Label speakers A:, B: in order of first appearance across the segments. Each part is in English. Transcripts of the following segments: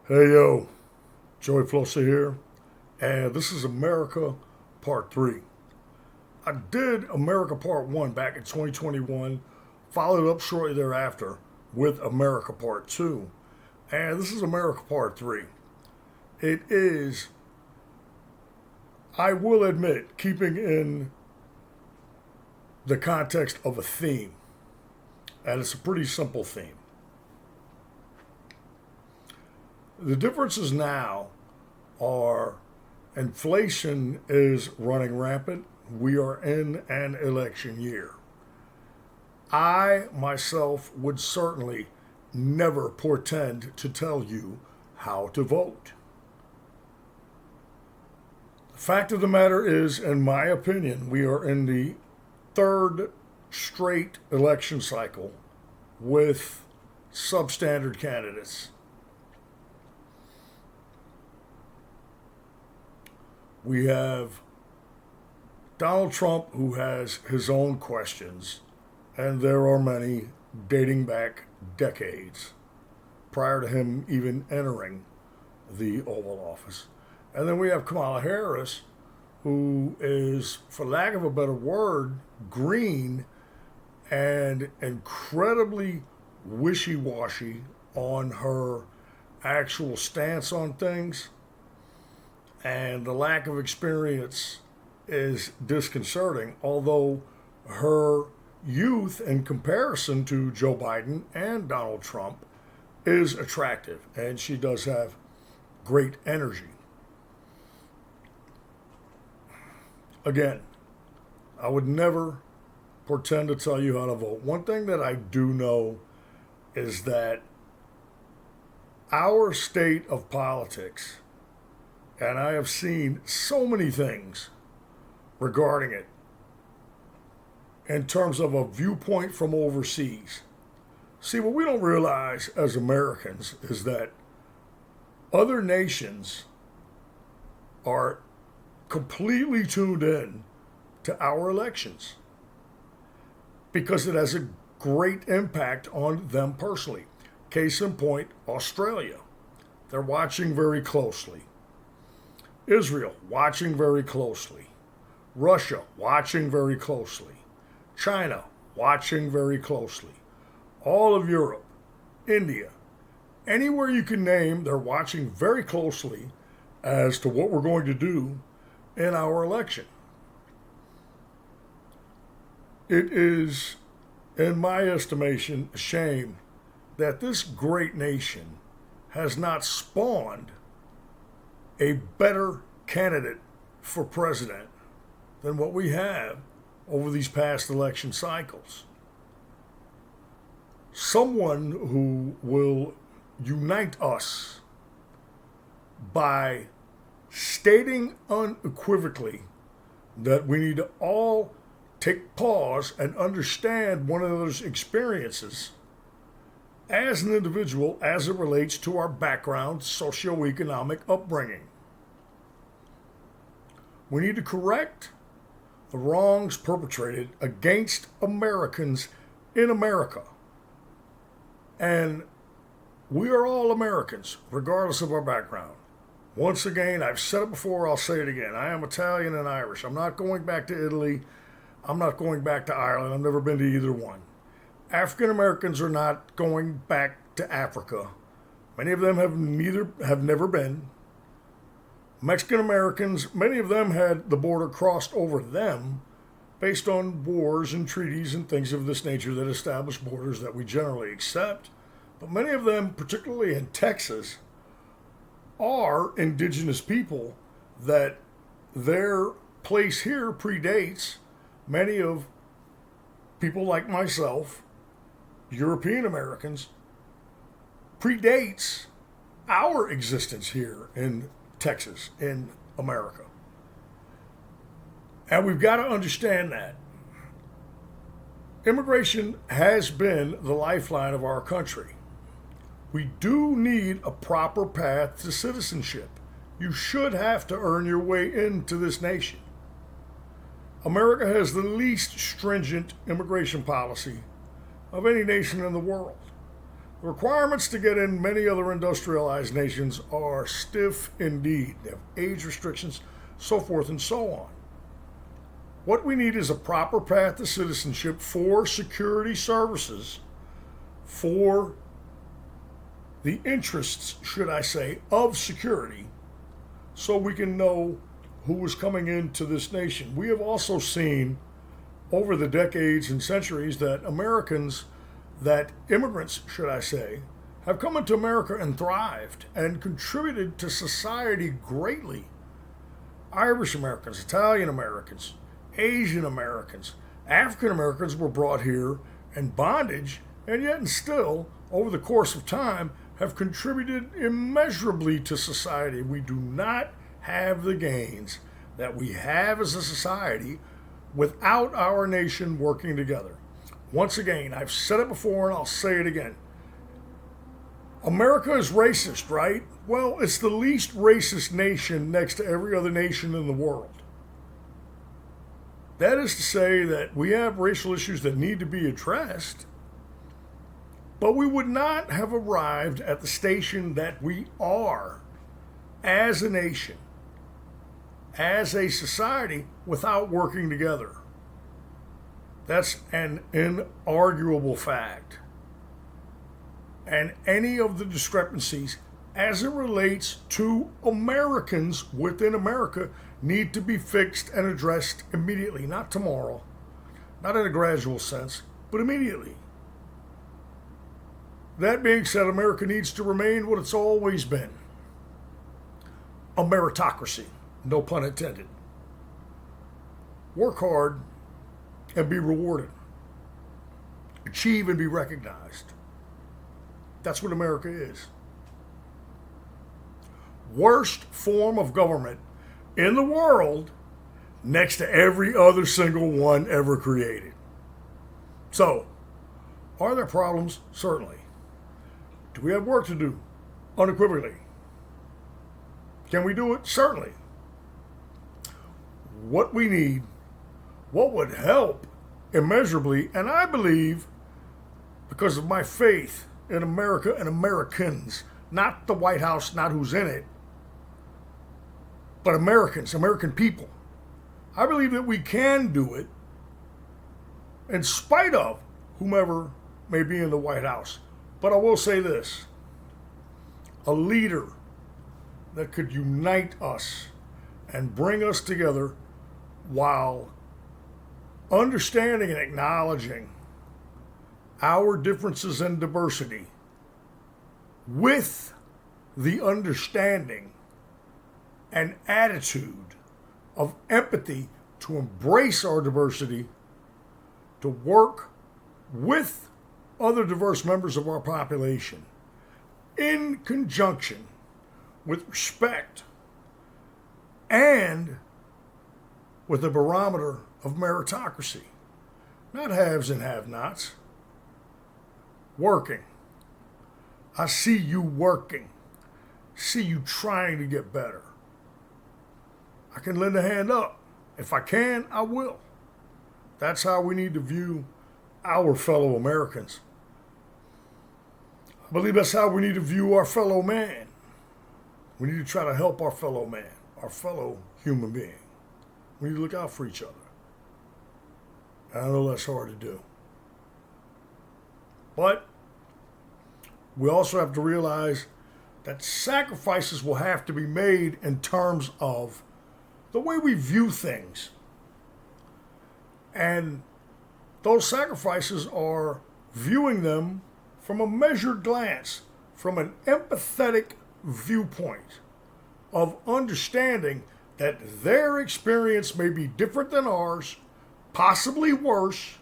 A: Hey yo, Joey Flosser here, and this is America Part 3. I did America Part 1 back in 2021, followed up shortly thereafter with America Part 2, and this is America Part 3. It is, I will admit, keeping in the context of a theme, and it's a pretty simple theme. The differences now are inflation is running rampant. We are in an election year. I myself would certainly never portend to tell you how to vote. The fact of the matter is, in my opinion, we are in the third straight election cycle with substandard candidates. We have Donald Trump, who has his own questions, and there are many dating back decades prior to him even entering the Oval Office. And then we have Kamala Harris, who is, for lack of a better word, green and incredibly wishy washy on her actual stance on things. And the lack of experience is disconcerting, although her youth in comparison to Joe Biden and Donald Trump is attractive, and she does have great energy. Again, I would never pretend to tell you how to vote. One thing that I do know is that our state of politics, and I have seen so many things regarding it in terms of a viewpoint from overseas. See, what we don't realize as Americans is that other nations are completely tuned in to our elections because it has a great impact on them personally. Case in point, Australia. They're watching very closely. Israel, watching very closely. Russia, watching very closely. China, watching very closely. All of Europe, India, anywhere you can name, they're watching very closely as to what we're going to do in our election. It is, in my estimation, a shame that this great nation has not spawned a better candidate for president than what we have over these past election cycles. Someone who will unite us by stating unequivocally that we need to all take pause and understand one another's experiences as an individual as it relates to our background, socioeconomic upbringing. We need to correct the wrongs perpetrated against Americans in America. And we are all Americans, regardless of our background. Once again, I've said it before, I'll say it again. I am Italian and Irish. I'm not going back to Italy. I'm not going back to Ireland. I've never been to either one. African Americans are not going back to Africa. Many of them have never been. Mexican Americans, many of them had the border crossed over them based on wars and treaties and things of this nature that establish borders that we generally accept. But many of them, particularly in Texas, are indigenous people that their place here predates many of people like myself, European Americans, predates our existence here in Texas, in America. And we've got to understand that. Immigration has been the lifeline of our country. We do need a proper path to citizenship. You should have to earn your way into this nation. America has the least stringent immigration policy of any nation in the world. The requirements to get in many other industrialized nations are stiff indeed. They have age restrictions, so forth and so on. What we need is a proper path to citizenship for security services, for the interests, should I say, of security, so we can know who is coming into this nation. We have also seen over the decades and centuries that immigrants, should I say, have come into America and thrived and contributed to society greatly. Irish Americans, Italian Americans, Asian Americans, African Americans were brought here in bondage, and yet and still, over the course of time, have contributed immeasurably to society. We do not have the gains that we have as a society without our nation working together. Once again, I've said it before and I'll say it again. America is racist, right? Well, it's the least racist nation next to every other nation in the world. That is to say that we have racial issues that need to be addressed, but we would not have arrived at the station that we are as a nation, as a society, without working together. That's an inarguable fact. And any of the discrepancies as it relates to Americans within America need to be fixed and addressed immediately, not tomorrow, not in a gradual sense, but immediately. That being said, America needs to remain what it's always been: a meritocracy, no pun intended. Work hard and be rewarded. Achieve and be recognized. That's what America is. Worst form of government in the world next to every other single one ever created. So, are there problems? Certainly. Do we have work to do? Unequivocally. Can we do it? Certainly. What we need, what would help immeasurably, and I believe, because of my faith in America and Americans, not the White House, not who's in it, but Americans, American people. I believe that we can do it in spite of whomever may be in the White House. But I will say this: a leader that could unite us and bring us together while understanding and acknowledging our differences and diversity, with the understanding and attitude of empathy to embrace our diversity, to work with other diverse members of our population in conjunction with respect and with a barometer of meritocracy, not haves and have-nots. Working. I see you working. See you trying to get better. I can lend a hand up. If I can, I will. That's how we need to view our fellow Americans. I believe that's how we need to view our fellow man. We need to try to help our fellow man, our fellow human being. We need to look out for each other. And I know that's hard to do. But we also have to realize that sacrifices will have to be made in terms of the way we view things. And those sacrifices are viewing them from a measured glance, from an empathetic viewpoint of understanding that their experience may be different than ours, possibly worse,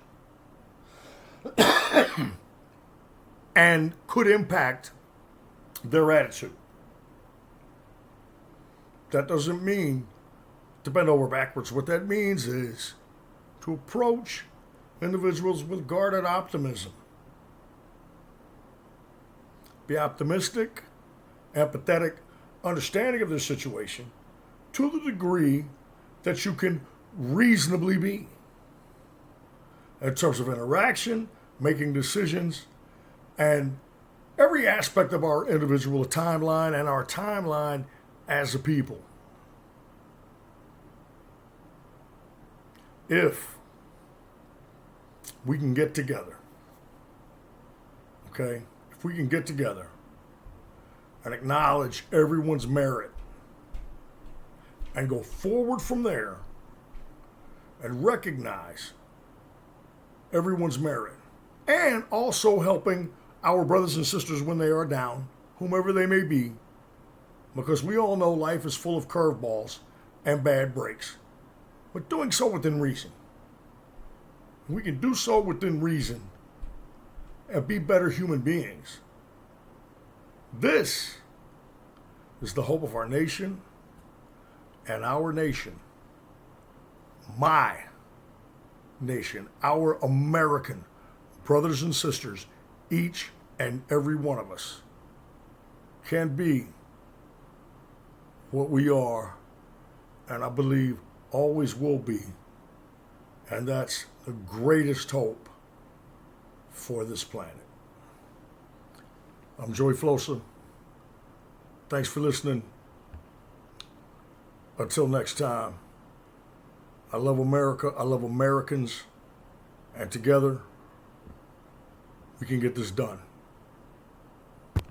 A: and could impact their attitude. That doesn't mean to bend over backwards. What that means is to approach individuals with guarded optimism. Be optimistic, empathetic, understanding of their situation to the degree that you can reasonably be. In terms of interaction, making decisions, and every aspect of our individual timeline and our timeline as a people. If we can get together, okay? If we can get together and acknowledge everyone's merit and go forward from there and recognize everyone's merit and also helping our brothers and sisters when they are down, whomever they may be, because we all know life is full of curveballs and bad breaks, but doing so within reason. We can do so within reason and be better human beings. This is the hope of our nation and our nation. My nation, our American brothers and sisters, each and every one of us can be what we are, and I believe always will be. And that's the greatest hope for this planet. I'm Joey Flosa. Thanks for listening. Until next time, I love America, I love Americans, and together we can get this done.